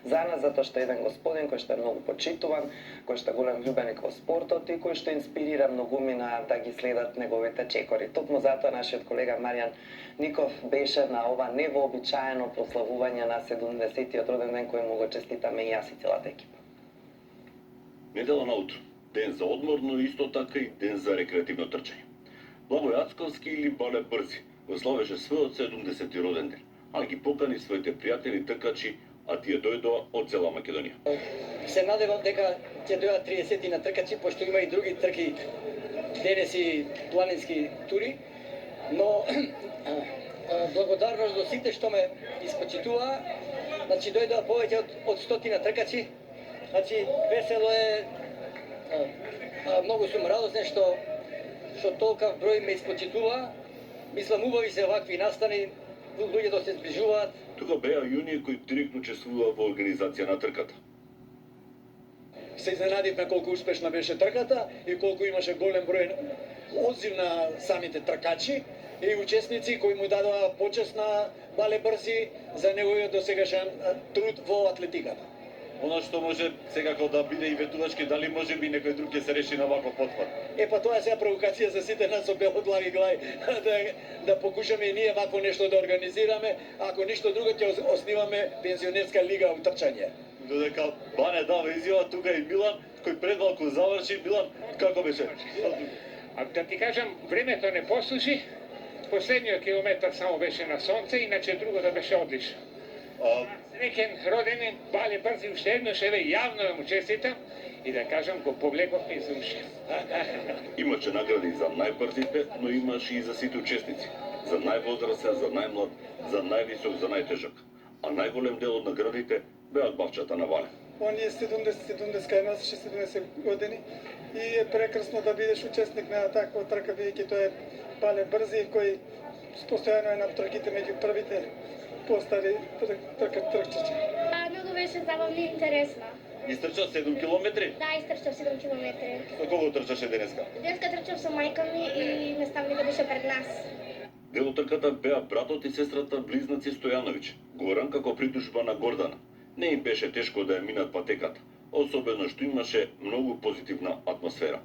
за нас, затоа што е еден господин кој што е многу почитуван, кој што е голем љубеник во спортот и кој што инспирира многумина да ги следат неговите чекори. Токму затоа нашиот колега Маријан Ников беше на ова невообичаено прославување на 70-тиот роден ден кој му го честитаме и јас и целата екипа. Недела наутро, ден за одмор, но исто така и ден за рекреативно трчање. Благој Ацковски или Бале Брзи го славеше својот 70-ти роден ден, а ги покани своите пријатели тркачи, а тие дојдоа од цела Македонија. Се надевам дека ќе дојдат 30 на тркачи, пошто има и други трки, денеси планински тури, но благодарност до сите што ме испочитуваа, значи дојдоа повеќе од 100 тркачи, значи весело е, многу сум радосен што толкав број ме испочитува. Мислам, убави се вакви настани, луѓето се зближуваат. Тука беа и оние кои директно учествуваа во организација на трката. Се изненадивме колку успешна беше трката и колку имаше голем број одзив на самите тркачи и учесници кои му дадоа почест на Бале Брзи за неговиот досегашен труд во атлетиката. Оно што може секако да биде и ветувачки, дали може би некој друг ќе се реши на ваков потпад? Па тоа е сега провокација за сите нас со белоглави глави, да покушаме и ние вакво нешто да организираме, ако ништо друго ќе основиме пензионерска лига во трчање. Додека Бане дава изјава, тука и Милан, кој пред малку заврши. Милан, како беше? А да ти кажам, времето не послужи, последниот километар само беше на сонце, иначе другото беше одлично. Среќен роден Бале Брзи, уште еднаш еве јавно да му честитам и да кажам го повлековме из уши. Имаше награди за најбрзите, но имаше и за сите учесници. За највозрастен, за најмлад, за највисок, за најтежак. А најголем дел од наградите беа бавчата на Вале. Он е 70 носеше 70 години и е прекрасно да бидеш учесник на таква трка, бидејќи тој е Бале Брзи, кој постојано е на трките меѓу првите постари тркачи. Многу беше забавно и интересно. Истрча 7 километри? Да, истрчав 7 километри. Со кого трчаше денеска? Денеска трчав со мајка ми и наставникот беше пред нас. Дел од трката беа братот и сестрата близнаци Стојановиќ, Горан како придужба на Гордана. Не им беше тешко да ја минат патеката, особено што имаше многу позитивна атмосфера.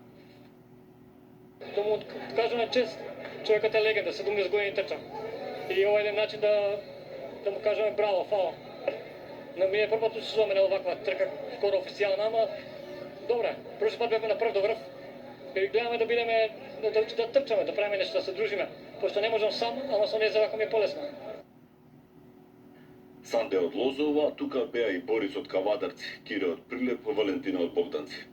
Да му кажаме чест, човекот е легенда, 70 години трча. И ова е начин да му кажеме браво, фала. На ми е првото учествуваме на оваква трка, скоро официјална, ама добре, први пат беме на прв до врв. И гледаме да бидеме, да трчаме, да правиме нешто, да се дружиме. Пошто не можам сам, ама со нејзе вака ми е полесно. Санде од Лозова, тука беа и Борис од Кавадарци, Кире од Прилеп, Валентина од Богданци.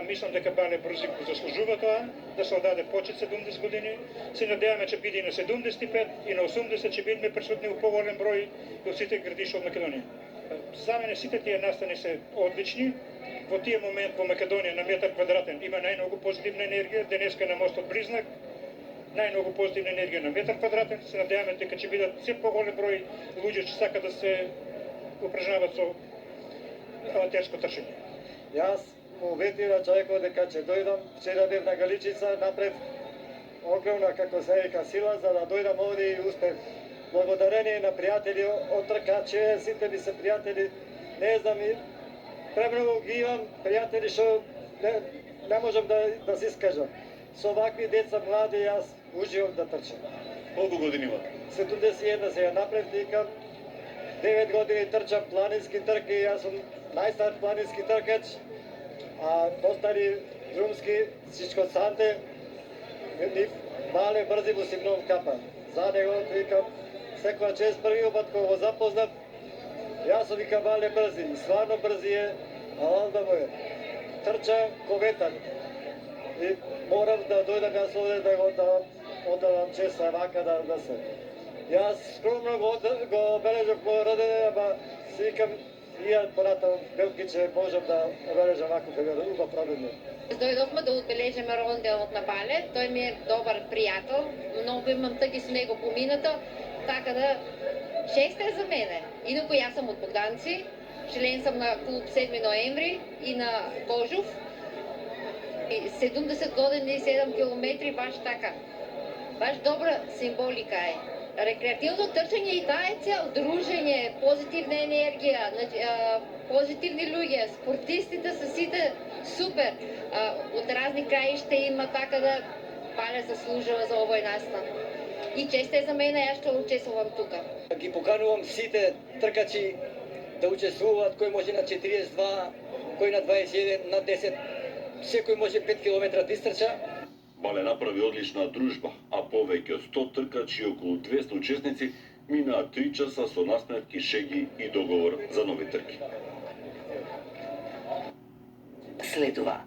Мислам дека Бале Брзи го заслужува тоа, да се отдаде почет 70 години. Се надеваме че биде и на 75 и на 80 че бидеме присутни во поголем број од сите градиши од Македонија. За мене сите тие настани се одлични. Во тие момент во Македонија на метар квадратен има најмногу позитивна енергија, денеска на мостот Бризнак најмногу позитивна енергија на метар квадратен. Се надеваме дека ќе бидат се поголем број луѓе че сакаат да се упражнаваат со аматерско трчање. Јас му ветира човекот дека ќе дојдам, вчера бев на Галичица, направив огромна, како се вика, сила за да дојдам овде и успев. Благодарение на пријатели од тркачи, сите ми се пријатели, не знам, и премногу ги имам пријатели што не можам да се искажам. Со вакви деца млади јас уживам да трчам. Колку години има? 71 се ја направив, викам, 9 години трчам планински трки, јас сум најстар планински тркач, а остали друмски, всичко Санте, нив Бале Брзи му си многу капа. За него викам, секоја чест првиот пат кога го запознав, јас сум вика Бале Брзи, и стварно Брзи е, а онда му е. Трча коветан. И морам да дојдам јас овде да го оддавам чест вака да се. Јас скромно го обележав мој роден ден, ама си викам, и ја понатаму белкиче можам да обележам ваков убав роден ден. Дојдовме да одбележиме роден денот на Бале, тој ми е добар пријател, многу имам тъги со него поминато, така да чест е за мене. Инаку јас сум од Богданци, член сам на клуб 7 ноември и на Кожув. 70 години и 7 километри, баш така. Баш добра символика е. Рекреативно трчање и таа е цел, дружење, позитивна енергија, позитивни луѓе, спортистите се сите супер. Од разни краишта има, така да Бале заслужува за овој настан. И чест е за мене, јас што учествувам тука. Ги поканувам сите тркачи да учествуваат, кој може на 42, кој на 21, на 10, секој може 5 км да истрча. Бале направи одлична дружба, а повеќе од 100 тркачи и околу 200 учесници минаа 3 часа со насмевки, шеги и договор за нови трки. Следува